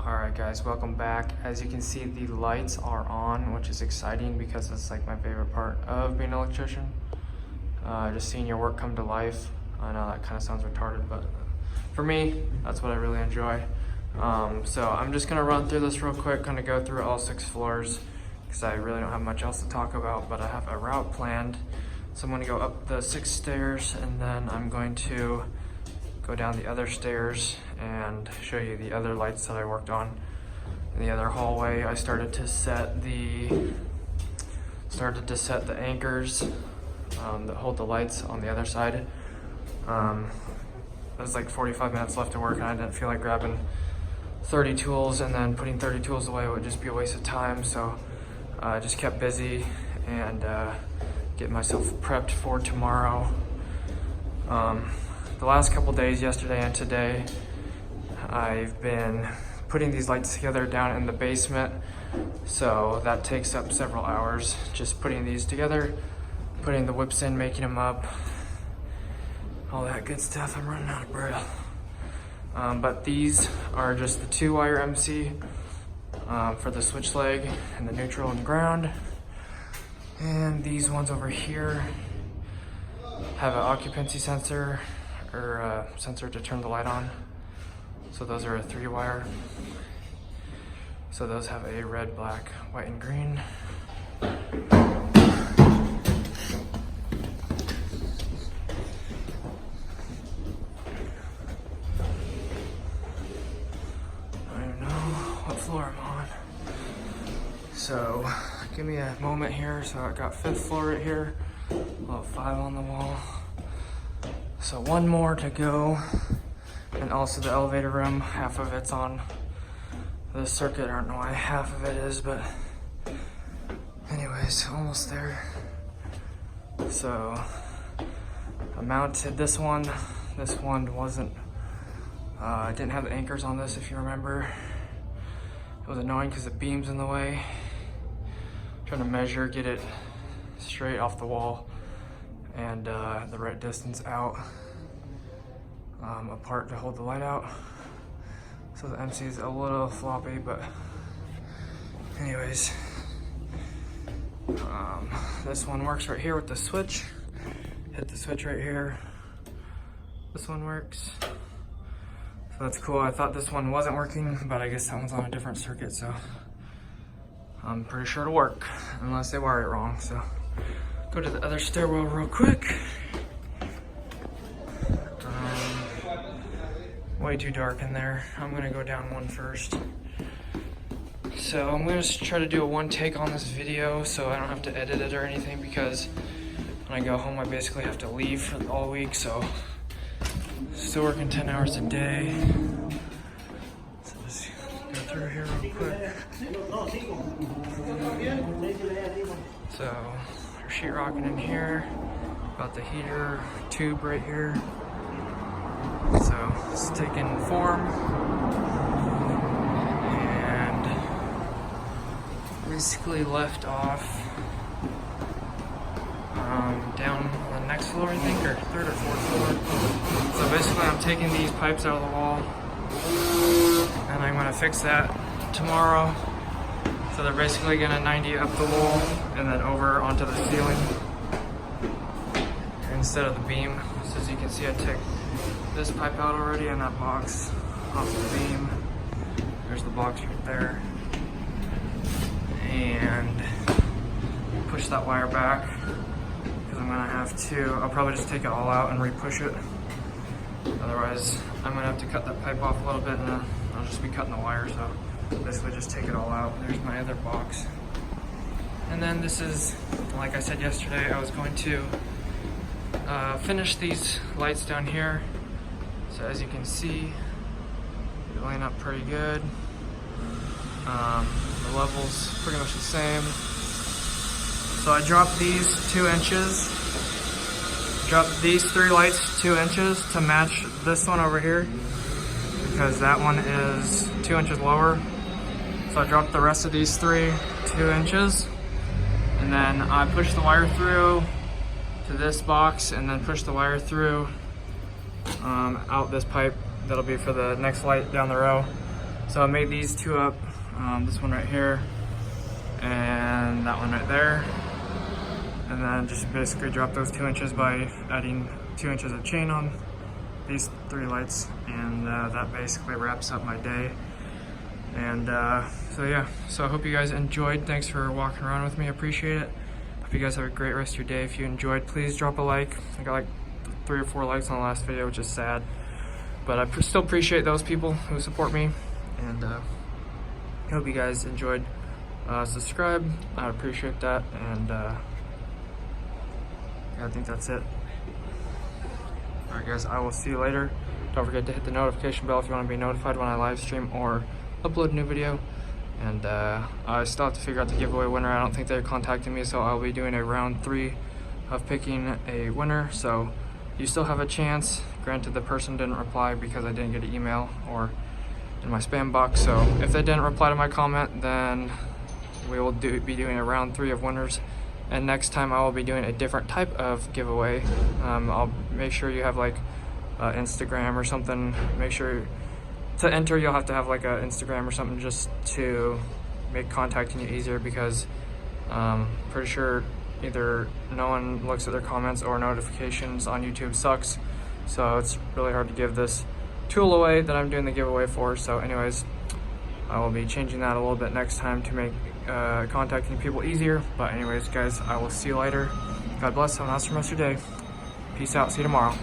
Alright guys, welcome back. As you can see, the lights are on, which is exciting because it's like my favorite part of being an electrician. Just seeing your work come to life. I know that kind of sounds retarded, but for me, that's what I really enjoy. So I'm just gonna run through this real quick, gonna go through all 6 floors because I really don't have much else to talk about, but I have a route planned. So I'm gonna go up the 6 stairs and then I'm going to go down the other stairs and show you the other lights that I worked on. In the other hallway, I started to set the anchors that hold the lights on the other side. There's like 45 minutes left to work and I didn't feel like grabbing 30 tools and then putting 30 tools away would just be a waste of time. So I just kept busy and getting myself prepped for tomorrow. The last couple days, yesterday and today, I've been putting these lights together down in the basement. So that takes up several hours, just putting these together, putting the whips in, making them up, all that good stuff. I'm running out of breath. But these are just the 2-wire MC for the switch leg and the neutral and ground. And these ones over here have an occupancy sensor or a sensor to turn the light on. So those are a 3-wire. So those have a red, black, white, and green. I don't even know what floor I'm on. So give me a moment here. So I got 5th floor right here. Well, 5 on the wall. So 1 more to go. And also the elevator room, half of it's on the circuit. I don't know why half of it is, but anyways, almost there. So I mounted this one. This one wasn't, I didn't have the anchors on this, if you remember. It was annoying because the beam's in the way. Trying to measure, get it straight off the wall and the right distance out, apart to hold the light out. So the MC is a little floppy, but anyways, this one works right here with the switch. Hit the switch right here. This one works. So that's cool. I thought this one wasn't working, but I guess that one's on a different circuit, so I'm pretty sure it'll work, unless they wire it wrong. So go to the other stairwell real quick. Way too dark in there. I'm gonna go down one first. So I'm gonna try to do a 1 take on this video so I don't have to edit it or anything, because when I go home I basically have to leave for all week, so still working 10 hours a day. So just go through here real quick. So we're sheetrocking in here. Got the heater tube right here. So it's taking form and basically left off down on the next floor, I think, or 3rd or 4th floor. So basically I'm taking these pipes out of the wall and I'm gonna fix that tomorrow. So they're basically gonna 90 up the wall and then over onto the ceiling instead of the beam. So as you can see, I took this pipe out already and that box off the beam. There's the box right there. And push that wire back because I'm gonna have to, I'll probably just take it all out and re-push it. Otherwise, I'm gonna have to cut that pipe off a little bit and I'll just be cutting the wire. So basically just take it all out. There's my other box. And then this is, like I said yesterday, I was going to finish these lights down here. So as you can see, they line up pretty good. The level's pretty much the same. So I dropped these 2 inches. Dropped these 3 lights 2 inches to match this one over here, because that one is 2 inches lower. So I dropped the rest of these 3 2 inches. And then I pushed the wire through to this box and then pushed the wire through out this pipe that'll be for the next light down the row. So I made these two up, this one right here and that one right there, and then just basically drop those 2 inches by adding 2 inches of chain on these 3 lights, and that basically wraps up my day. And so yeah, so I hope you guys enjoyed. Thanks for walking around with me, I appreciate it. Hope you guys have a great rest of your day. If you enjoyed, please drop a like. I got like 3 or 4 likes on the last video, which is sad, but I still appreciate those people who support me, and I hope you guys enjoyed. Subscribe, I appreciate that, and yeah, I think that's it. Alright guys, I will see you later. Don't forget to hit the notification bell if you want to be notified when I live stream or upload a new video. And I still have to figure out the giveaway winner. I don't think they're contacting me, so I'll be doing a round 3 of picking a winner. So you still have a chance. Granted, the person didn't reply because I didn't get an email or in my spam box. So if they didn't reply to my comment, then we will be doing a round 3 of winners. And next time I will be doing a different type of giveaway. I'll make sure you have like Instagram or something. Make sure to enter you'll have to have like a Instagram or something just to make contacting you easier, because pretty sure either no one looks at their comments or notifications on YouTube sucks. So it's really hard to give this tool away that I'm doing the giveaway for. So anyways, I will be changing that a little bit next time to make contacting people easier. But anyways guys, I will see you later. God bless. Have an awesome rest of your day. Peace out. See you tomorrow.